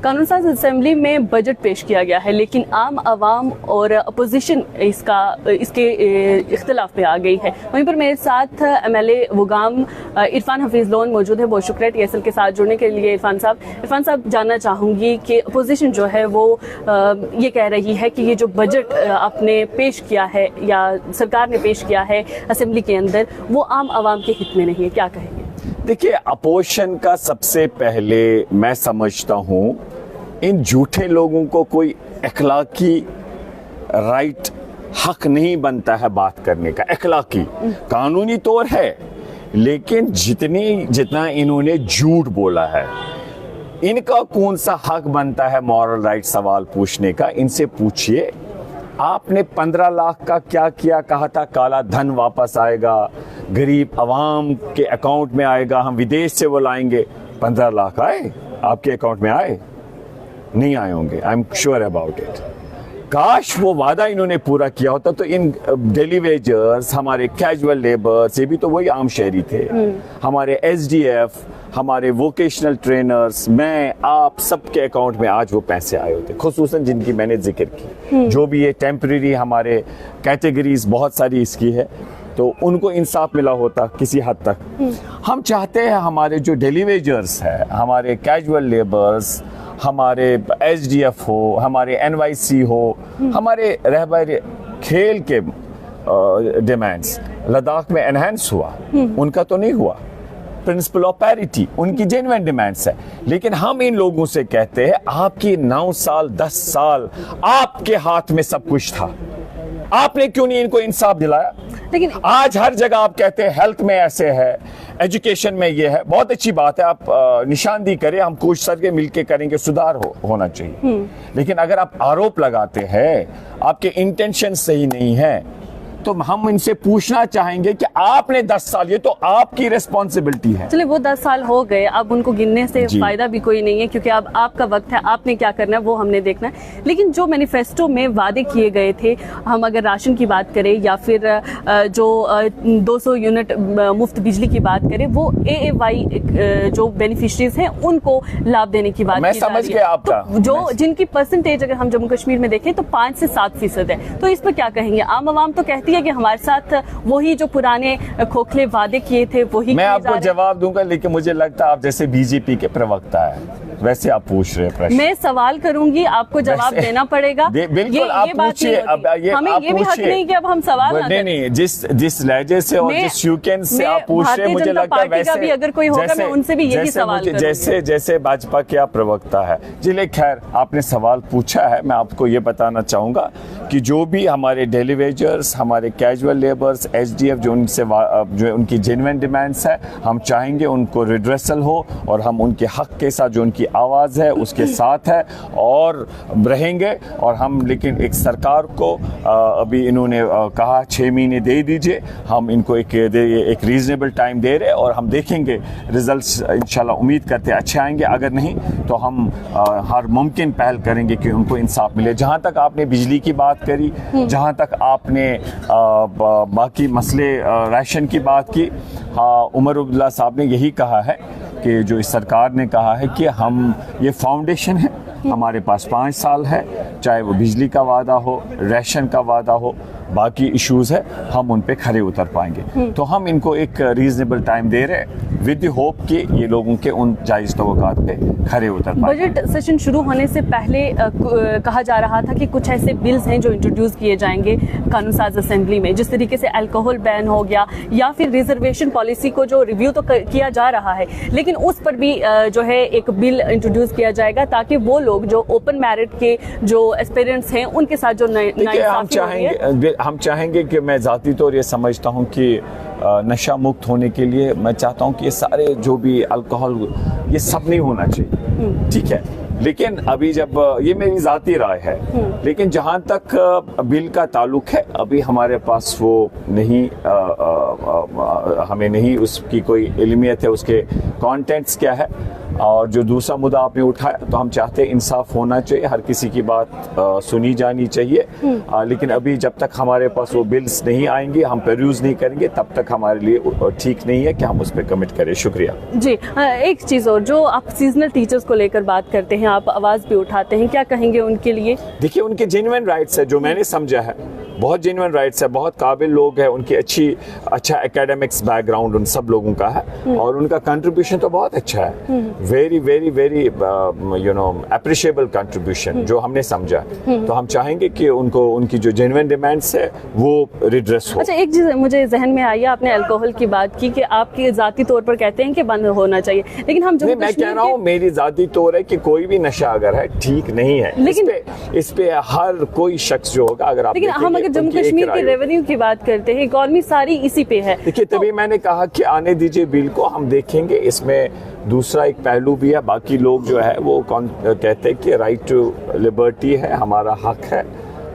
कानून साज असेंबली में बजट पेश किया गया है, लेकिन आम आवाम और अपोजिशन इसके इख्तिलाफ में आ गई है। वहीं पर मेरे साथ MLA वुगाम इरफान हफीज़ लोन मौजूद है। बहुत शुक्रिया TSL के साथ जुड़ने के लिए। इरफान साहब जानना चाहूँगी कि अपोजिशन जो है वो ये कह रही है कि ये जो बजट आपने पेश किया है या सरकार ने पेश किया है असेंबली के अंदर, वो आम आवाम के हित में नहीं है। क्या कहेंगे? देखिए, अपोजिशन का सबसे पहले मैं समझता हूं इन झूठे लोगों को कोई अखलाकी राइट हक नहीं बनता है बात करने का। अखलाकी कानूनी तौर है, लेकिन जितना इन्होंने झूठ बोला है, इनका कौन सा हक बनता है मॉरल राइट सवाल पूछने का? इनसे पूछिए, आपने 15 लाख का क्या किया? कहा था काला धन वापस आएगा, गरीब अवाम के अकाउंट में आएगा, हम विदेश से वो लाएंगे। 15 लाख आए आपके अकाउंट में? आए नहीं आए होंगे, I am sure about it. काश वो वादा इन्होंने पूरा किया होता तो इन डेली वेजर्स, हमारे कैजुअल लेबर्स, ये भी तो वही आम शहरी थे, हमारे SDF, हमारे वोकेशनल ट्रेनर्स, मैं आप सबके अकाउंट में आज वो पैसे आए होते, खुसूसन जिनकी मैंने जिक्र की। जो भी ये टेम्परेरी हमारे कैटेगरीज बहुत सारी इसकी है, तो उनको इंसाफ मिला होता किसी हद तक। हम चाहते हैं हमारे जो डेली वेजर्स है, हमारे कैजुअल लेबर्स, हमारे SDF हो, हमारे NYC हो, हमारे रहबर खेल के डिमांड्स लद्दाख में एनहांस हुआ, उनका तो नहीं हुआ। प्रिंसिपल ऑफ पैरिटी उनकी जेन्युइन डिमांड्स है। लेकिन हम इन लोगों से कहते हैं, आपकी 9 साल 10 साल आपके हाथ में सब कुछ था, आपने क्यों नहीं इनको इंसाफ दिलाया? लेकिन आज हर जगह आप कहते हैं हेल्थ में ऐसे है, एजुकेशन में ये है। बहुत अच्छी बात है, आप निशानदी करें, हम कोशिश करके मिलके करेंगे, सुधार होना चाहिए। लेकिन अगर आप आरोप लगाते हैं, आपके इंटेंशन सही नहीं है, तो हम इनसे पूछना चाहेंगे कि आपने 10 साल, ये तो आपकी रिस्पॉन्सिबिलिटी है। चलिए, वो 10 साल हो गए, अब उनको गिनने से फायदा भी कोई नहीं है, क्योंकि अब आपका वक्त है, आपने क्या करना है वो हमने देखना है। लेकिन जो मैनिफेस्टो में वादे किए गए थे, हम अगर राशन की बात करें या फिर जो 200 यूनिट मुफ्त बिजली की बात करें, वो AAY जो बेनिफिशरीज हैं उनको लाभ देने की बात मैं समझ गया आपका। तो जो जिनकी परसेंटेज अगर हम जम्मू कश्मीर में देखें तो 5 से 7% है, तो इस पर क्या कहेंगे? आम आवाम तो कहती है कि हमारे साथ वही जो पुराने खोखले वादे किए थे वही। मैं आपको जवाब दूंगा, लेकिन मुझे लगता है आप जैसे BJP के प्रवक्ता है वैसे आप पूछ रहे हैं प्रश्न। मैं सवाल करूंगी, आपको जवाब देना पड़ेगा। बिल्कुल, आप पूछिए। अब हमें ये भी हक नहीं कि अब हम सवाल ना करें। नहीं, जिस लहजे से और जिस यूकेन से आप पूछ रहे हैं, मुझे लगता है वैसे भी अगर कोई होगा मैं उनसे भी यही सवाल करूंगी। जैसे भाजपा के आप प्रवक्ता है। जी, खैर आपने सवाल पूछा है, मैं आपको ये बताना चाहूंगा कि जो भी हमारे डेली वेजर्स, हमारे कैजुअल लेबर्स, SDF जो उनकी जेन्युइन डिमांड्स है, हम चाहेंगे उनको रिड्रेसल हो और हम उनके हक के साथ, जो उनकी आवाज़ है उसके साथ है और रहेंगे। और हम लेकिन एक सरकार को अभी इन्होंने कहा 6 महीने दे दीजिए, हम इनको एक रीजनेबल टाइम दे रहे हैं और हम देखेंगे रिजल्ट्स इंशाल्लाह, उम्मीद करते हैं अच्छे आएंगे। अगर नहीं तो हम हर मुमकिन पहल करेंगे कि उनको इंसाफ मिले। जहाँ तक आपने बिजली की बात करी, जहाँ तक आपने बाकी मसले राशन की बात की, उमर अब्दुल्ला साहब ने यही कहा है कि जो इस सरकार ने कहा है कि हम ये फाउंडेशन है, हमारे पास 5 साल है, चाहे वो बिजली का वादा हो, राशन का वादा हो, बाकी इश्यूज है, हम उन पे खरे उतर पाएंगे। तो हम इनको एक रीजनेबल टाइम दे रहे हैं विद द होप कि ये लोगों के उन जायज़ तवक्कात पे खरे उतर पाएंगे। बजट सेशन शुरू होने से पहले कहा जा रहा था कि कुछ ऐसे बिल्स हैं जो इंट्रोड्यूस किए जाएंगे कानून साज असेंबली में, जिस तरीके से अल्कोहल बैन हो गया या फिर रिजर्वेशन पॉलिसी को जो रिव्यू तो किया जा रहा है, लेकिन उस पर भी जो है एक बिल इंट्रोड्यूस किया जाएगा ताकि वो लोग जो ओपन मैरिट के जो एस्पिरेंट्स हैं उनके साथ जो हम चाहेंगे कि मैं ज़ाती तौर ये समझता हूँ कि नशा मुक्त होने के लिए मैं चाहता हूँ कि ये सारे जो भी अल्कोहल, ये सब नहीं होना चाहिए, ठीक है। लेकिन अभी जब ये मेरी ज़ाती राय है, लेकिन जहाँ तक बिल का ताल्लुक है, अभी हमारे पास वो नहीं, हमें नहीं उसकी कोई इल्मियत है, उसके कंटेंट्स क्या है। और जो दूसरा मुद्दा आपने उठाया, तो हम चाहते हैं इंसाफ होना चाहिए, हर किसी की बात सुनी जानी चाहिए। लेकिन अभी जब तक हमारे पास वो बिल्स नहीं आएंगे, हम परयूज नहीं करेंगे, तब तक हमारे लिए ठीक नहीं है कि हम उस पर कमिट करें। शुक्रिया जी। एक चीज़ और, जो आप सीजनल टीचर्स को लेकर बात करते हैं, आप आवाज़ भी उठाते हैं, क्या कहेंगे उनके लिए? देखिए, उनके जेन्युइन राइट्स है, जो मैंने समझा है, बहुत जेन्युइन राइट्स है, बहुत काबिल लोग हैं, उनकी अच्छा एकेडमिक्स बैकग्राउंड उन सब लोगों का है, और उनका कंट्रीब्यूशन तो बहुत अच्छा है, very very very appreciable contribution जो हमने समझा। तो हम चाहेंगे कि उनको उनकी जो जेन्युइन डिमांड्स है वो रिड्रेस हो। अच्छा, एक चीज़ मुझे जहन में आई, आपने अल्कोहल की बात की कि आपके जाती तौर पर कहते हैं कि बंद होना चाहिए, लेकिन हम जो मैं कह रहा हूँ मेरी जाती तौर है कि कोई भी नशा अगर है ठीक नहीं है, लेकिन इस पे हर कोई शख्स जो होगा, अगर आप लेकिन हम अगर जम्मू कश्मीर की रेवेन्यू की बात करते हैं, इकॉनमी सारी इसी पे है। देखिए, तभी मैंने कहा कि आने दीजिए बिल को, हम देखेंगे। इसमें दूसरा एक पहलू भी है, बाकी लोग जो है वो कहते हैं कि राइट टू लिबर्टी है, हमारा हक है।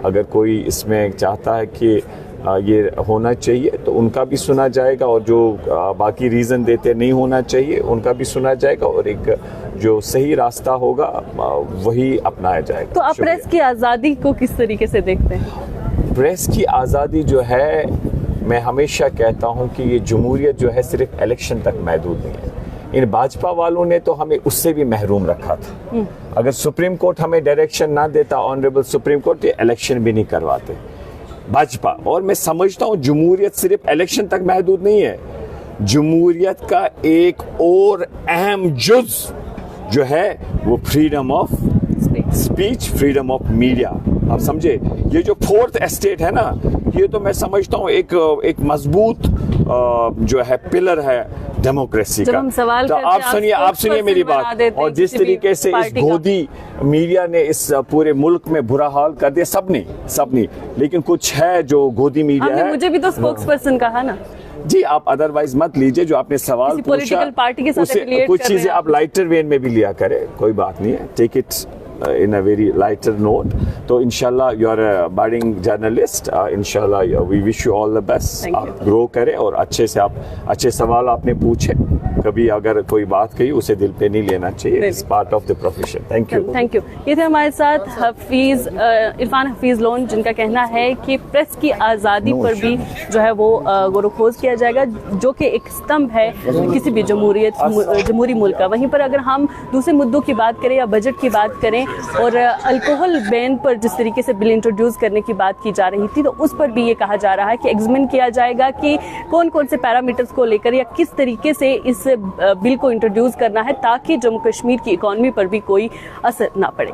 अगर कोई इसमें चाहता है कि ये होना चाहिए तो उनका भी सुना जाएगा, और जो बाकी रीज़न देते नहीं होना चाहिए उनका भी सुना जाएगा, और एक जो सही रास्ता होगा वही अपनाया जाएगा। तो आप प्रेस की आज़ादी को किस तरीके से देखते हैं? प्रेस की आज़ादी जो है, मैं हमेशा कहता हूं कि ये जमहूरियत जो है सिर्फ इलेक्शन तक महदूद नहीं है। इन भाजपा वालों ने तो हमें उससे भी महरूम रखा था। अगर सुप्रीम कोर्ट हमें डायरेक्शन ना देता, ऑनरेबल सुप्रीम कोर्ट, ये इलेक्शन भी नहीं करवाते भाजपा। और मैं समझता हूं जमहूरियत सिर्फ इलेक्शन तक महदूद नहीं है, जमहूरियत का एक और अहम जुज जो है वो freedom of speech, freedom of media. आप समझे, ये जो फोर्थ एस्टेट है ना, ये तो मैं समझता हूँ एक मजबूत जो है पिलर है डेमोक्रेसी का। तो आप सुनिए मेरी बात। और जिस तरीके से इस गोदी मीडिया ने इस पूरे मुल्क में बुरा हाल कर दिया, सब नहीं, लेकिन कुछ है जो गोदी मीडिया है। मुझे भी तो स्पोक्स पर्सन कहा ना जी, आप अदरवाइज मत लीजिए। जो आपने सवाल पूछा, पार्टी के साथ कुछ चीजें आप लाइटर वेन में भी लिया करें, कोई बात नहीं है, take it in a very lighter note. तो इंशाल्लाह you are a budding journalist, इंशाल्लाह we wish you all the best. आप ग्रो करें, और अच्छे सवाल आपने पूछे, कभी अगर कोई बात कही उसे दिल पे नहीं लेना चाहिए, it's part of the profession. Thank you. ये थे हमारे साथ इरफान हफीज लोन, जिनका कहना है कि प्रेस की आज़ादी पर भी जो है वो गौरखोज किया जाएगा, जो कि एक स्तंभ है किसी भी जमहूरी मुल्क का। वहीं पर अगर हम दूसरे मुद्दों की बात करें या बजट की बात करें, और अल्कोहल बैन पर जिस तरीके से बिल इंट्रोड्यूस करने की बात की जा रही थी, तो उस पर भी ये कहा जा रहा है कि एग्जामिन किया जाएगा कि कौन कौन से पैरामीटर्स को लेकर या किस तरीके से इस बिल को इंट्रोड्यूस करना है, ताकि जम्मू कश्मीर की इकॉनमी पर भी कोई असर ना पड़े।